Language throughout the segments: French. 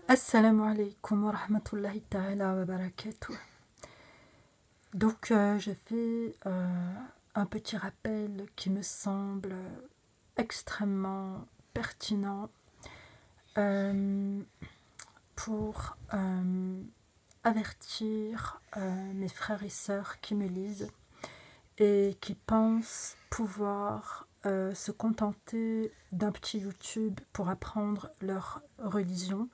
Assalamu alaikum wa rahmatullahi ta'ala wa barakatuh. Donc, je fais un petit rappel qui me semble extrêmement pertinent euh, pour avertir mes frères et sœurs qui me lisent et qui pensent pouvoir se contenter d'un petit YouTube pour apprendre leur religion.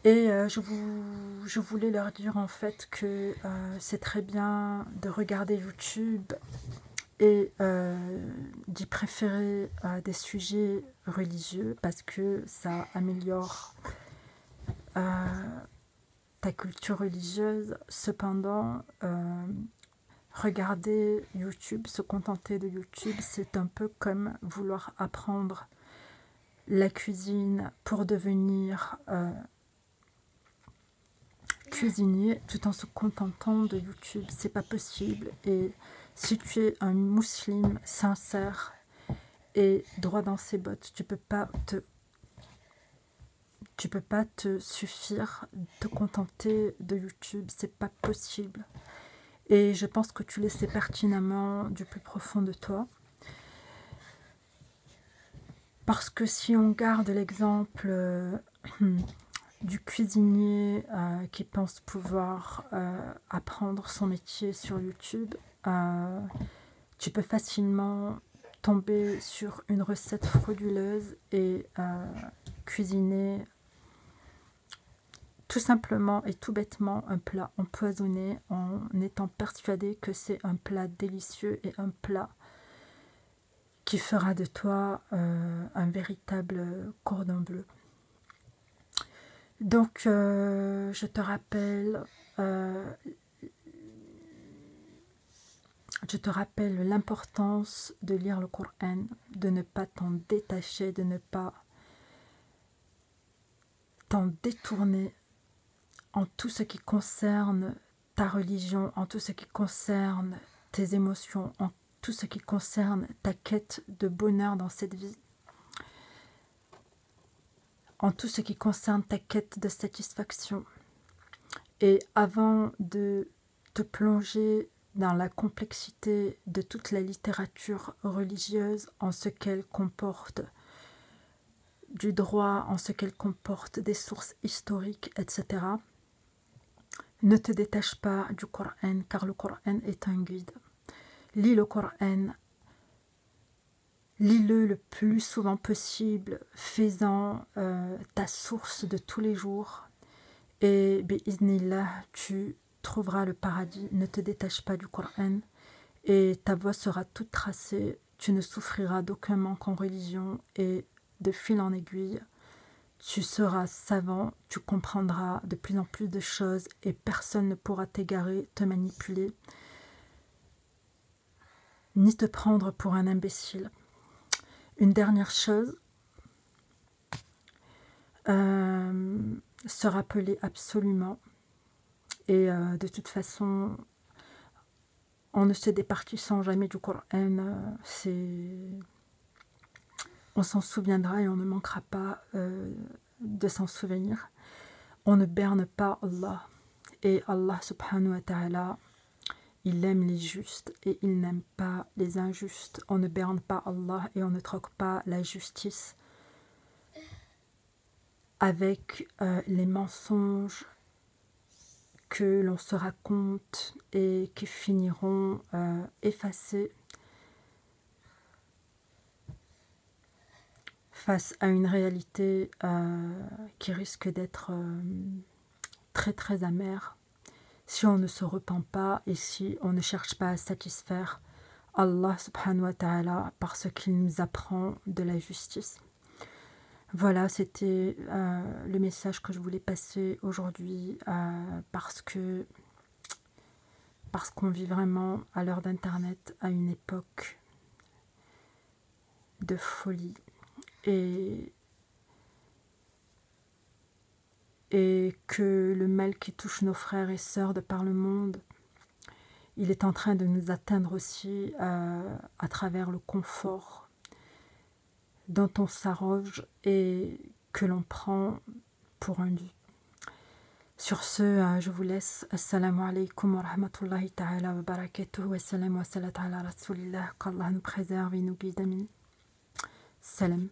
Et je voulais leur dire en fait que c'est très bien de regarder YouTube et d'y préférer des sujets religieux parce que ça améliore ta culture religieuse. Cependant, regarder YouTube, se contenter de YouTube, c'est un peu comme vouloir apprendre la cuisine pour devenir cuisinier tout en se contentant de YouTube. C'est pas possible. Et si tu es un musulman sincère et droit dans ses bottes, tu peux pas te suffire, te contenter de YouTube. C'est pas possible. Et je pense que tu le sais pertinemment du plus profond de toi. Parce que si on garde l'exemple du cuisinier qui pense pouvoir apprendre son métier sur YouTube, tu peux facilement tomber sur une recette frauduleuse et cuisiner tout simplement et tout bêtement un plat empoisonné en étant persuadé que c'est un plat délicieux et un plat qui fera de toi un véritable cordon bleu. Donc, je te rappelle l'importance de lire le Coran, de ne pas t'en détacher, de ne pas t'en détourner en tout ce qui concerne ta religion, en tout ce qui concerne tes émotions, en tout ce qui concerne ta quête de bonheur dans cette vie, en tout ce qui concerne ta quête de satisfaction. Et avant de te plonger dans la complexité de toute la littérature religieuse, en ce qu'elle comporte du droit, en ce qu'elle comporte des sources historiques, etc., ne te détache pas du Coran, car le Coran est un guide. Lis le Coran, lis-le le plus souvent possible, fais-en ta source de tous les jours, et bi'iznillah, tu trouveras le paradis. Ne te détache pas du Coran, et ta voie sera toute tracée, tu ne souffriras d'aucun manque en religion, et de fil en aiguille, tu seras savant, tu comprendras de plus en plus de choses et personne ne pourra t'égarer, te manipuler, ni te prendre pour un imbécile. Une dernière chose, se rappeler absolument, et de toute façon, on ne se départissant jamais du Coran, on s'en souviendra et on ne manquera pas de s'en souvenir. On ne berne pas Allah. Et Allah subhanahu wa ta'ala, il aime les justes et il n'aime pas les injustes. On ne berne pas Allah et on ne troque pas la justice avec les mensonges que l'on se raconte et qui finiront effacés face à une réalité qui risque d'être très très amère si on ne se repent pas et si on ne cherche pas à satisfaire Allah subhanahu wa ta'ala par ce qu'il nous apprend de la justice. Voilà, c'était le message que je voulais passer aujourd'hui parce qu'on vit vraiment à l'heure d'internet à une époque de folie et que le mal qui touche nos frères et sœurs de par le monde, il est en train de nous atteindre aussi à travers le confort dont on s'arroge et que l'on prend pour un dû. Sur ce, je vous laisse. Assalamu alaikum wa rahmatullahi ta'ala wa barakatuh. Wa salam wa salat ala rasulillah. Qu'Allah nous préserve et nous guide. Amin. Salam.